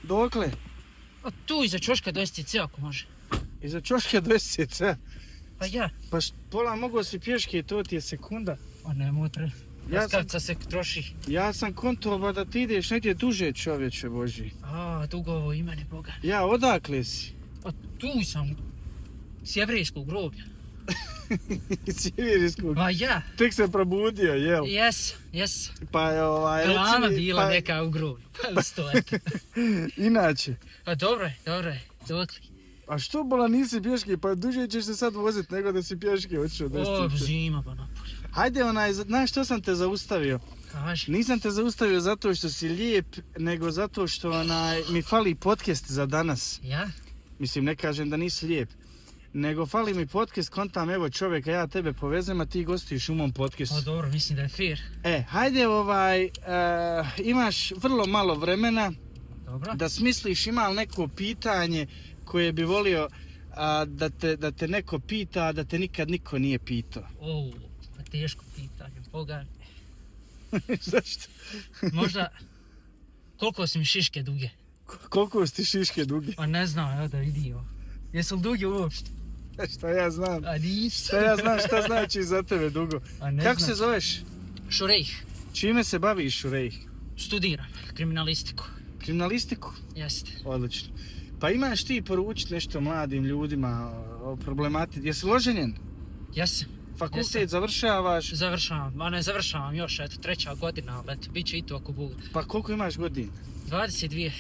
Dokle? Tu iza čoška do SCC ako može. Iza čoške do SCC? Pa ja. Pa pola mogo si pješke i to ti je sekunda. A nemoj pre. Raskavca se troši. Ja sam kontovao da ti ideš negdje duže, čovječe Boži. Dugo ovo i mene Boga. Ja, odakle si? Pa tu sam. S jevrijskog groblja. Sivirijskog. Pa ja. Tek se probudio, jel? Jes. Pa Glava bila neka u groblju. Pa sto, eto. Inače. Pa dobro je. Dokli. A što bola nisi pješke? Pa duže ćeš se sad vozit nego da si pješke otišao do SCC. Zima pa napolje. Hajde znaš što sam te zaustavio? Kaži. Nisam te zaustavio zato što si lijep, nego zato što mi fali podcast za danas. Ja? Mislim, ne kažem da nisi lijep. Nego fali mi podcast, kontam evo čovjeka, ja tebe povezem, a ti gostiš u mom podcastu. O dobro, mislim da je fair. Hajde imaš vrlo malo vremena. Dobro. Da smisliš ima li neko pitanje koje bi volio da te neko pita, a da te nikad niko nije pitao. Pa teško pitanje, Boga. Zašto? Možda, koliko si mi šiške duge? Koliko si ti šiške duge? Pa ne znam, evo da vidio. Jesu li duge uopšte? Šta ja znam? A nisu. Šta ja znam šta znači za tebe dugo? Kako se zoveš? Šurejh. Čime se baviš, Šurejh? Studiram kriminalistiku. Kriminalistiku? Jeste. Odlično. Pa imaš ti poručiti nešto mladim ljudima o problematici? Jesi oženjen? Jesam. Fakultet završavaš? Završavam, a ne završavam još, eto, 3. godina, ali eto, bit će i to ako Bog. Pa koliko imaš godina? 22.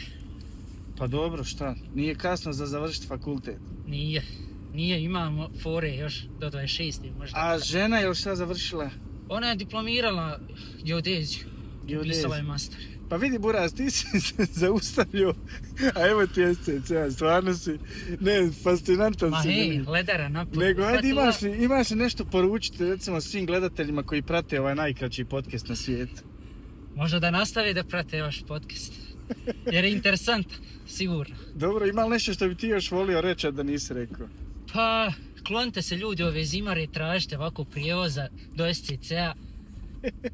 Pa dobro, šta? Nije kasno za završiti fakultet? Nije, imamo fore još do 26. možda. A žena je li šta završila? Ona je diplomirala geodeziju. Pisala je master. Pa vidi Buraz, ti si se zaustavio, a evo ti SCC, stvarno si, fascinantan si. Ma hej, ledara napolje. Nego, ajde imaš li nešto poručiti, recimo, svim gledateljima koji prate ovaj najkraći podcast na svijetu? Možda da nastavi da prate vaš podcast, jer je interesantan, sigurno. Dobro, ima li nešto što bi ti još volio reći, a da nisi rekao? Pa, klonite se ljudi ove zimare i tražite ovako prijevoza do SCC-a.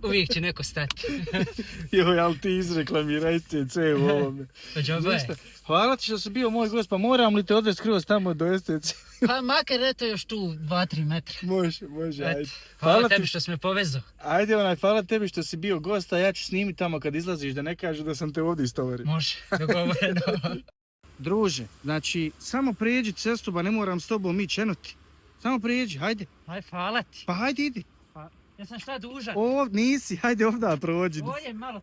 Uvijek će neko stati. Joj, ali ti izreklamiraj SCC u ovome. Hvala ti što si bio moj gost, pa moram li te odvesti skroz tamo do SCC? Pa makar eto još tu 2-3 metra. Može, ajde. Hvala tebi što si me povezao. Ajde, hvala tebi što si bio gost, a ja ću snimiti tamo kad izlaziš da ne kažu da sam te ovdje istovario. Može, dogovoreno. Druže, znači, samo prijeđi cestu, ba ne moram s tobom ići, eno ti. Samo prijeđi, hajde. Aj, hvala ti. Pa hajde, idi. Ja sam šta dužan? Nisi, hajde ovdje prođi. Ovdje malo